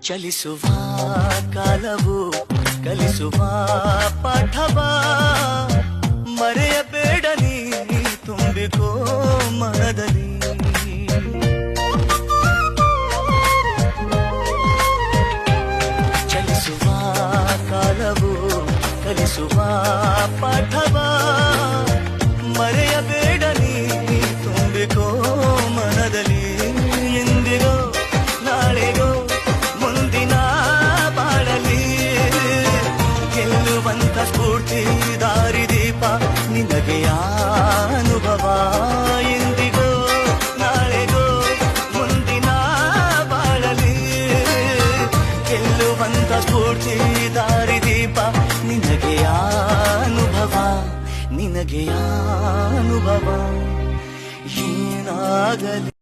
ಚಲಿಸುವ ಕಾಲವು ಕಲಿಸುವ ಪಾಠವ ಮರೆಯಬೇಡ ನೀ ತುಂಬಿಕೋ ಮನದಲ್ಲಿ. ಚಲಿಸುವ ಕಾಲವು ಕಲಿಸುವ ಪಾಠವ ಮರೆಯಬೇಡ ನೀ ತುಂಬಿಕೋ ಮನದಲ್ಲಿ. ಎಂದಿಗೋ ನಾಳೆಗೋ ಮುಂದಿನ ಬಾಳಲಿ ಗೆಲ್ಲುವಂತ ಸ್ಫೂರ್ತಿ ದಾರಿದೀಪ ನಿನಗೆ ಅನುಭವ. ಎಂದಿಗೋ ನಾಳೆಗೋ ಮುಂದಿನ ಬಾಳಲಿ ಗೆಲ್ಲುವಂತ ಸ್ಫೂರ್ತಿ ದಾರಿದೀಪ ನಿನಗೆ ಅನುಭವ. ನಿನಗೆ ಅನುಭವ ಏನಾಗಲಿ